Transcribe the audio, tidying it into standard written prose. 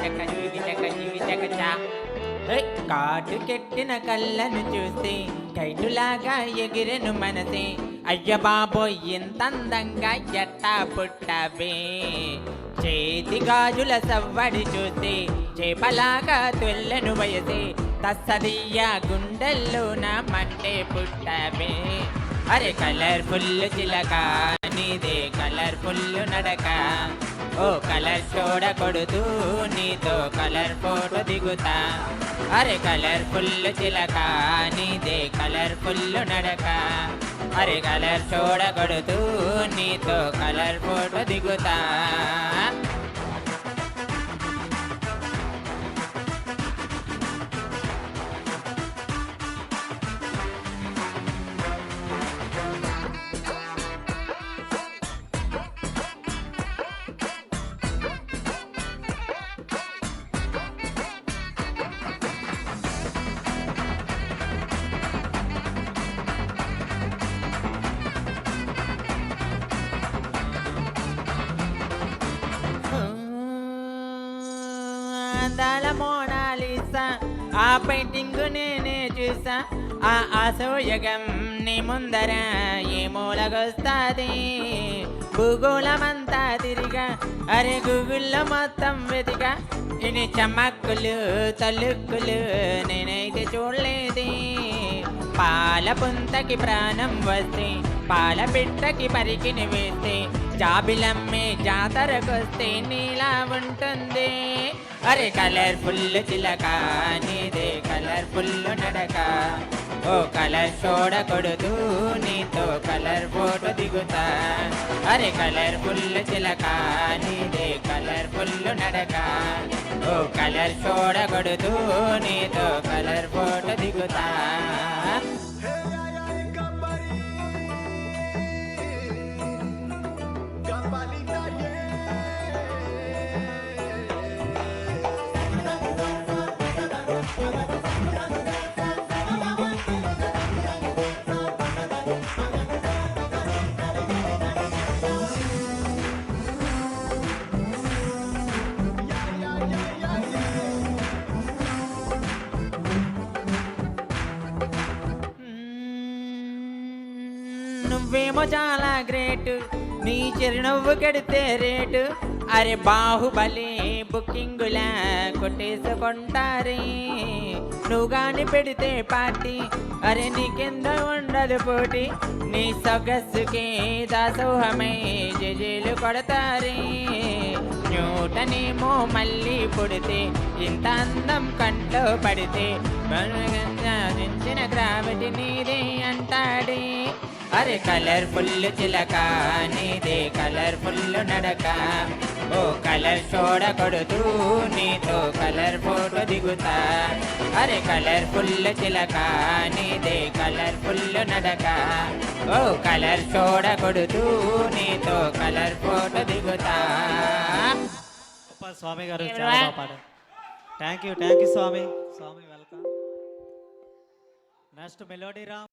చక జిగి చక జిగి చక చా. కాటు కెట్టిన కళ్ళను చూస్తే కైటులాగా ఎగిరెను మనసే. అయ్య బాబోయ్ ఎంత అందంగా ఎట్టా పుట్టవే. చేతి గాజుల సవ్వడి చూస్తే చేపలాగా తుల్లెను వయసే. తస్సదియ్య గుండెల్లోన మంటే పుట్టవే. అరే కలర్ఫుల్ చిలక నీదే కలర్ఫుల్ నడక. ఓ కలర్ చూడకూడదు నీతో కలర్ ఫోటో దిగుతా. అరే కలర్ఫుల్ చిలక నీదే కలర్ఫుల్ నడక. అరే కలర్ చూడకూడదు నీతో కలర్ ఫోటో దిగుతా. అందాల మోనాలిసా ఆ పెయింటింగ్ నేనే చూసా. ఆ అసోయగం నీ ముందర ఏ మూలగొస్తాది. భూగోళమంతా తిరిగా అరే గూగుల్లో మొత్తం వెతిగా. ఇని చమక్కులు తలుక్కులు నేనైతే చూడలేదే. పాల పుంతకి ప్రాణం వస్తే పాల బిడ్డకి పరికిని వేస్తే జాబిలమ్మే జాతరకొస్తే నీలా ఉంటుంది. అరే కలర్ఫుల్ చిలక నీదే కలర్ఫుల్ నడక. ఓ కలర్ చూడకూడదు నీతో కలర్ ఫోటో దిగుతా. అరే కలర్ఫుల్ చిలక నీదే కలర్ఫుల్ నడక. ఓ కలర్ చూడకూడదు నీతో కలర్ ఫోటో దిగుతా. నువ్వేమో చాలా గ్రేట్ నీ చిరునవ్వు కడితే రేటు. అరే బాహుబలి బుకింగులా కొట్టేసుకుంటారే. నువ్వు గాని పెడితే పార్టీ అరే నీకెంద ఉండదు పోటీ. నీ సొగస్సుకే దాసోహమై జేజేలు కొడతారే. న్యూటనేమో మళ్ళీ పుడితే ఇంత అందం కంట్లో పడితే దించిన గ్రావిటీ నీదే అంటాడే. అరే కలర్ఫుల్ చిలక నీదే కలర్ఫుల్ నడక. ఓ కలర్ చూడకూడదు నీతో కలర్ ఫోటో దిగుతా. అరే కలర్ఫుల్ చిలక నీదే కలర్ఫుల్ నడక. ఓ కలర్ చూడకూడదు నీతో కలర్ ఫోటో దిగుతా. స్వామి గారు చాలా బాగా పాడారు. Thank you Swami. Swami welcome. Next melody Ram.